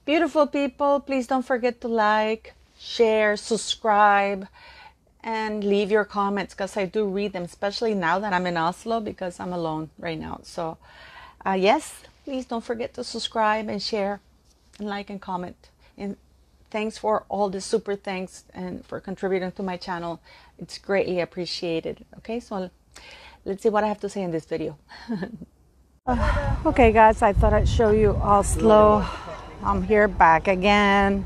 Beautiful people, please don't forget to like, share, subscribe, and leave your comments because I do read them, especially now that I'm in Oslo because I'm alone right now. So, yes, please don't forget to subscribe and share and like and comment. And thanks for all the super thanks and for contributing to my channel. It's greatly appreciated. Okay, so let's see what I have to say in this video. Okay, guys, I thought I'd show you Oslo. I'm here back again.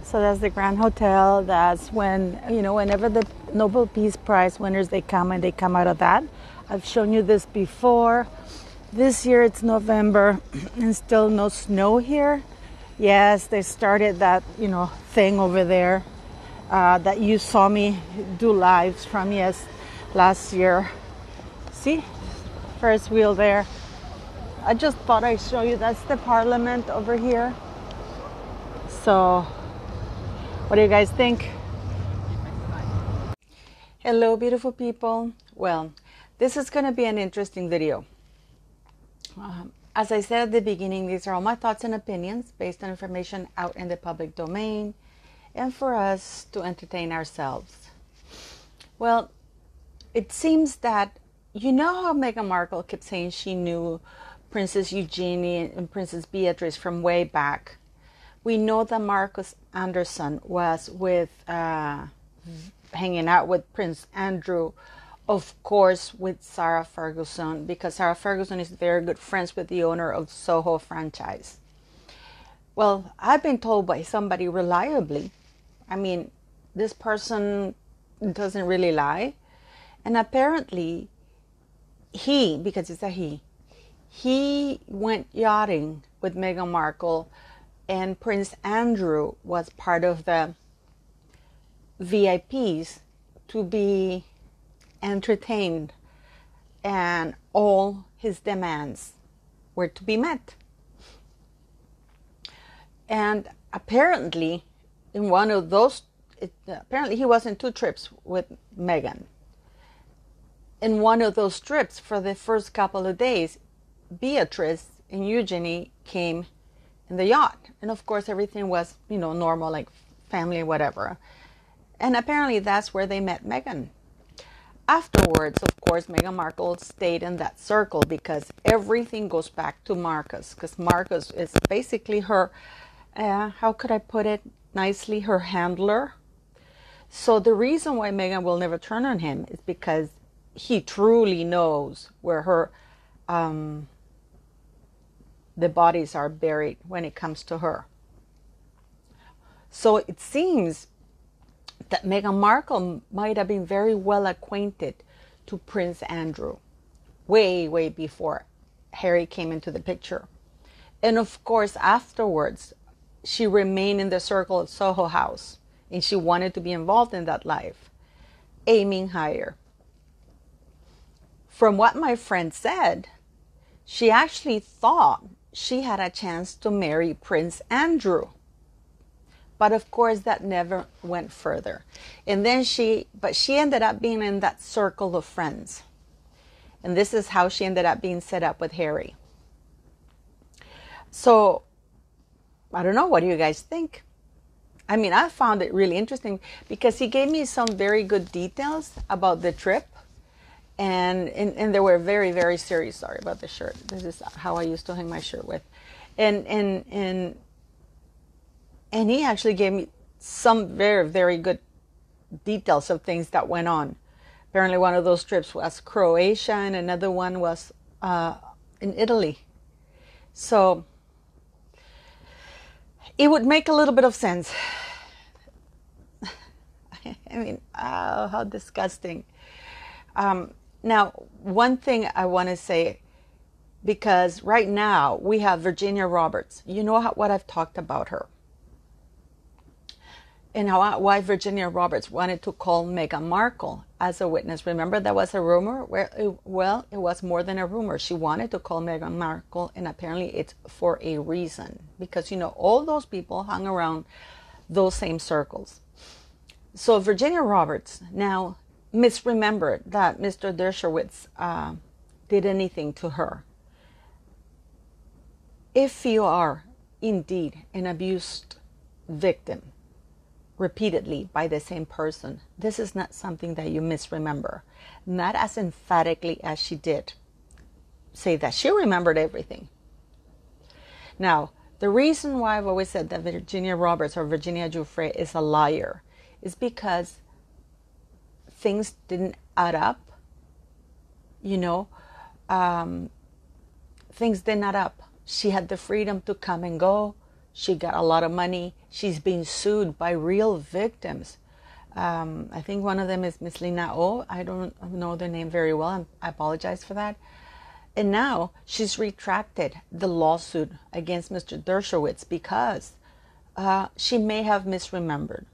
So that's the Grand Hotel. That's when, whenever the Nobel Peace Prize winners, they come out of that. I've shown you this before. This year it's November and still no snow here. Yes, they started that, thing over there that you saw me do lives from, last year. See? First wheel there. I just thought I'd show you. That's the Parliament over here. So, what do you guys think? Hello, beautiful people. Well, this is going to be an interesting video. As I said at the beginning, these are all my thoughts and opinions based on information out in the public domain and for us to entertain ourselves. Well, it seems that, how Meghan Markle kept saying she knew Princess Eugenie and Princess Beatrice from way back. We know that Marcus Anderson was hanging out with Prince Andrew, of course, with Sarah Ferguson, because Sarah Ferguson is very good friends with the owner of Soho franchise. Well, I've been told by somebody reliably, this person doesn't really lie, and apparently because it's a he went yachting with Meghan Markle, and Prince Andrew was part of the VIPs to be entertained, and all his demands were to be met. And apparently, in one of those, apparently he was in 2 trips with Meghan. In one of those trips, for the first couple of days, Beatrice and Eugenie came in the yacht. And of course, everything was, normal, like family, whatever. And apparently that's where they met Meghan. Afterwards, of course, Meghan Markle stayed in that circle because everything goes back to Marcus. Because Marcus is basically her, how could I put it nicely, her handler. So the reason why Meghan will never turn on him is because he truly knows where her the bodies are buried when it comes to her. So it seems that Meghan Markle might have been very well acquainted to Prince Andrew way, way before Harry came into the picture. And of course, afterwards, she remained in the circle of Soho House, and she wanted to be involved in that life, aiming higher. From what my friend said, she actually thought she had a chance to marry Prince Andrew. But of course, that never went further. And then she ended up being in that circle of friends. And this is how she ended up being set up with Harry. So, I don't know, what do you guys think? I found it really interesting because he gave me some very good details about the trip. And they were very, very serious. Sorry about the shirt. This is how I used to hang my shirt with. And he actually gave me some very, very good details of things that went on. Apparently one of those trips was Croatia and another one was in Italy. So it would make a little bit of sense. How disgusting. Now, one thing I want to say, because right now we have Virginia Roberts. You know what I've talked about her. And why Virginia Roberts wanted to call Meghan Markle as a witness. Remember, that was a rumor? It was more than a rumor. She wanted to call Meghan Markle, and apparently it's for a reason. Because, all those people hung around those same circles. So Virginia Roberts now misremembered that Mr. Dershowitz did anything to her. If you are indeed an abused victim repeatedly by the same person, this is not something that you misremember. Not as emphatically as she did say that she remembered everything. Now, the reason why I've always said that Virginia Roberts or Virginia Giuffre is a liar is because things didn't add up. You know, things didn't add up. She had the freedom to come and go. She got a lot of money. She's being sued by real victims. I think one of them is Miss Lina O. I don't know their name very well. I apologize for that. And now she's retracted the lawsuit against Mr. Dershowitz because she may have misremembered.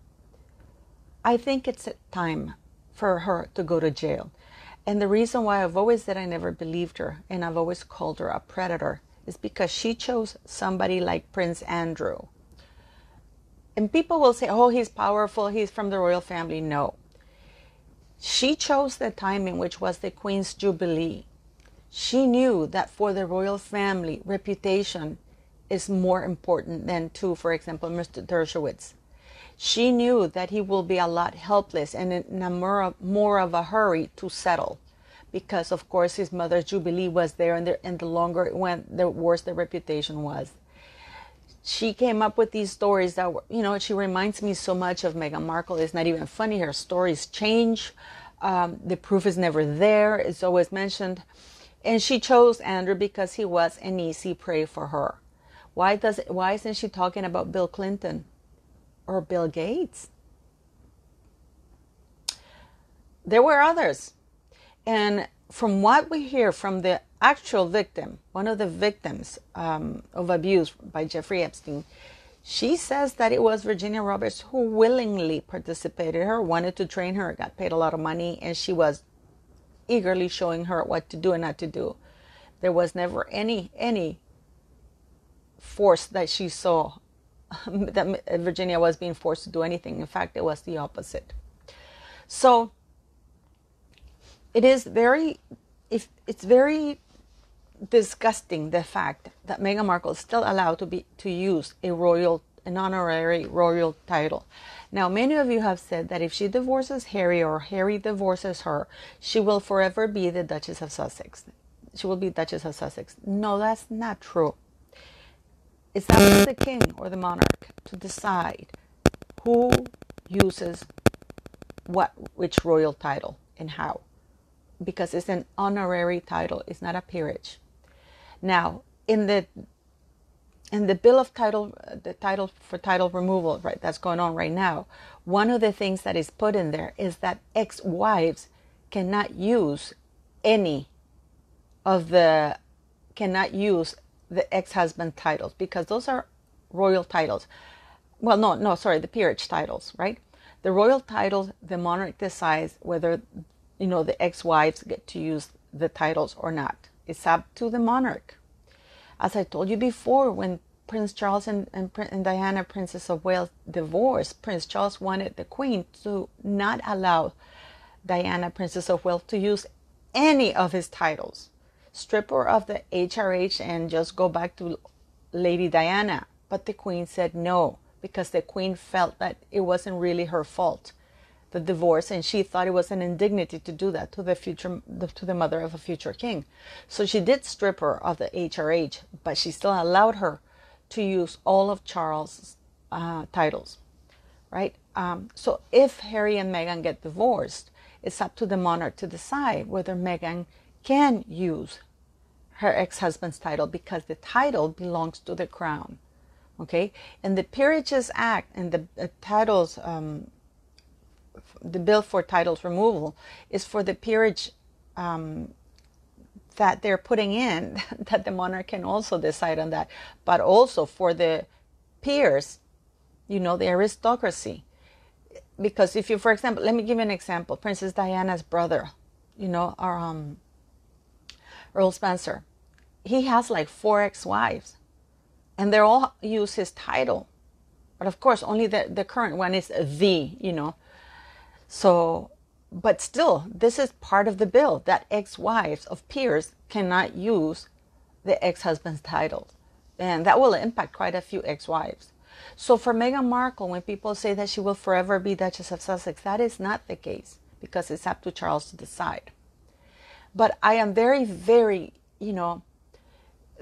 I think it's time for her to go to jail. And the reason why I've always said I never believed her and I've always called her a predator is because she chose somebody like Prince Andrew. And people will say, oh, he's powerful, he's from the royal family. No. She chose the time in which was the Queen's Jubilee. She knew that for the royal family, reputation is more important than to, for example, Mr. Dershowitz. She knew that he will be a lot helpless and in a more of a hurry to settle. Because, of course, his mother's Jubilee was there, and the longer it went, the worse the reputation was. She came up with these stories that were, you know, she reminds me so much of Meghan Markle. It's not even funny. Her stories change. The proof is never there. It's always mentioned. And she chose Andrew because he was an easy prey for her. Why isn't she talking about Bill Clinton or Bill Gates? There were others. And from what we hear from the actual victim, one of the victims of abuse by Jeffrey Epstein, she says that it was Virginia Roberts who willingly participated. Her wanted to train her, got paid a lot of money, and she was eagerly showing her what to do and not to do. There was never any force that she saw that Virginia was being forced to do anything. In fact, it was the opposite. So it is very, it's very disgusting, the fact that Meghan Markle is still allowed to use an honorary royal title. Now, many of you have said that if she divorces Harry or Harry divorces her, she will forever be the Duchess of Sussex. She will be Duchess of Sussex. No, that's not true. It's up to the king or the monarch to decide who uses which royal title and how, because it's an honorary title. It's not a peerage. Now, in the bill of title, the title for title removal, right, that's going on right now, one of the things that is put in there is that ex-wives cannot use the ex-husband titles, because those are royal titles. Well, no, sorry, the peerage titles, right? The royal titles, the monarch decides whether, the ex-wives get to use the titles or not. It's up to the monarch. As I told you before, when Prince Charles and Diana, Princess of Wales, divorced, Prince Charles wanted the Queen to not allow Diana, Princess of Wales, to use any of his titles. Strip her of the HRH and just go back to Lady Diana. But the Queen said no, because the Queen felt that it wasn't really her fault, the divorce, and she thought it was an indignity to do that to the mother of a future king. So she did strip her of the HRH, but she still allowed her to use all of Charles' titles, right? So if Harry and Meghan get divorced, it's up to the monarch to decide whether Meghan can use her ex-husband's title, because the title belongs to the crown, okay? And the Peerages Act and the titles, the bill for titles removal is for the peerage that they're putting in, that the monarch can also decide on that, but also for the peers, the aristocracy. Because if you, for example, let me give you an example. Princess Diana's brother, Earl Spencer, he has like 4 ex-wives, and they all use his title. But of course, only the current one is So, but still, this is part of the bill, that ex-wives of peers cannot use the ex-husband's titles. And that will impact quite a few ex-wives. So for Meghan Markle, when people say that she will forever be Duchess of Sussex, that is not the case, because it's up to Charles to decide. But I am very, very,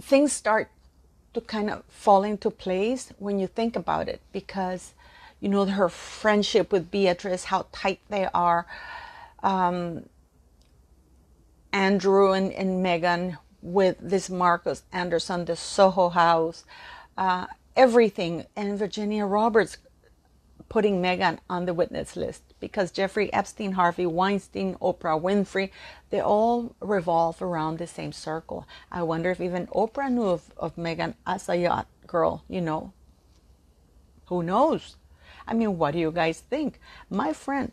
things start to kind of fall into place when you think about it, because, her friendship with Beatrice, how tight they are. Andrew and Meghan with this Marcus Anderson, the Soho House, everything. And Virginia Roberts putting Meghan on the witness list, because Jeffrey Epstein, Harvey Weinstein, Oprah Winfrey, they all revolve around the same circle. I wonder if even Oprah knew of Meghan as a yacht girl, Who knows? I mean, what do you guys think? My friend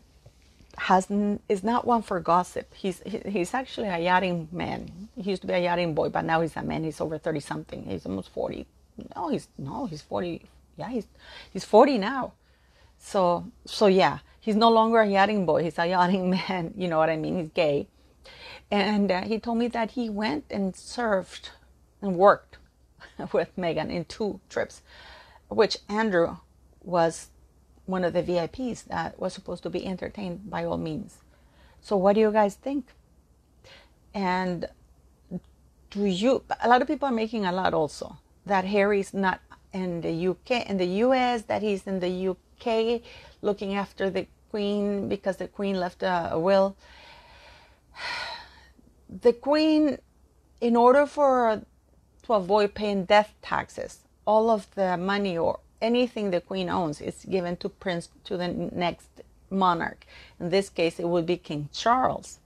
is not one for gossip. He's actually a yachting man. He used to be a yachting boy, but now he's a man. He's over 30 something. He's almost 40. He's 40. Yeah, he's 40 now. So yeah, he's no longer a yachting boy. He's a yachting man. You know what I mean? He's gay. And he told me that he went and served and worked with Meghan in 2 trips, which Andrew was one of the VIPs that was supposed to be entertained by all means. So what do you guys think? And a lot of people are making a lot also that Harry's not in the UK, in the US, that he's in the UK looking after the Queen because the Queen left a will. The Queen, in order to avoid paying death taxes, all of the money or anything the Queen owns is given to the next monarch. In this case, it would be King Charles.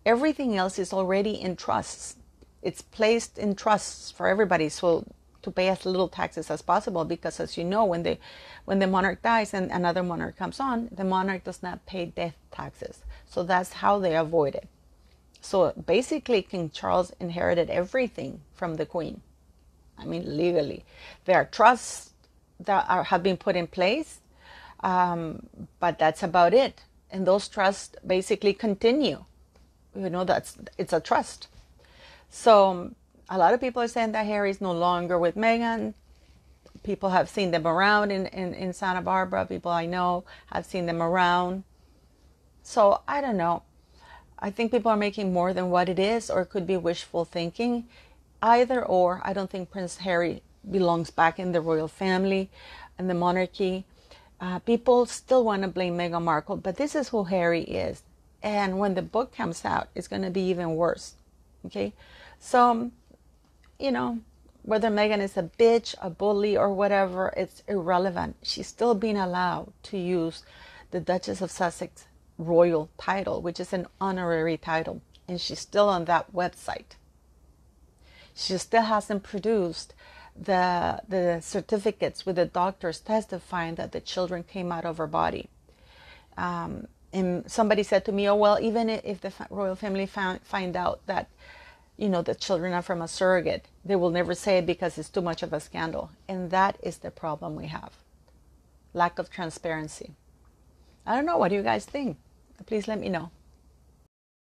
Everything else is already in trusts. It's placed in trusts for everybody, so to pay as little taxes as possible, because as you know, when the monarch dies and another monarch comes on, the monarch does not pay death taxes. So that's how they avoid it. So basically, King Charles inherited everything from the Queen. I mean, legally. There are trusts that have been put in place, but that's about it. And those trusts basically continue. It's a trust. So a lot of people are saying that Harry's no longer with Meghan. People have seen them around in Santa Barbara. People I know have seen them around. So I don't know. I think people are making more than what it is, or it could be wishful thinking. Either or, I don't think Prince Harry belongs back in the royal family and the monarchy. People still want to blame Meghan Markle, but this is who Harry is. And when the book comes out, it's going to be even worse. Okay? So, whether Meghan is a bitch, a bully, or whatever, it's irrelevant. She's still being allowed to use the Duchess of Sussex royal title, which is an honorary title. And she's still on that website. She still hasn't produced the certificates with the doctors testifying that the children came out of her body. And somebody said to me, oh, well, even if the royal family find out that, the children are from a surrogate, they will never say it because it's too much of a scandal. And that is the problem we have. Lack of transparency. I don't know. What do you guys think? Please let me know.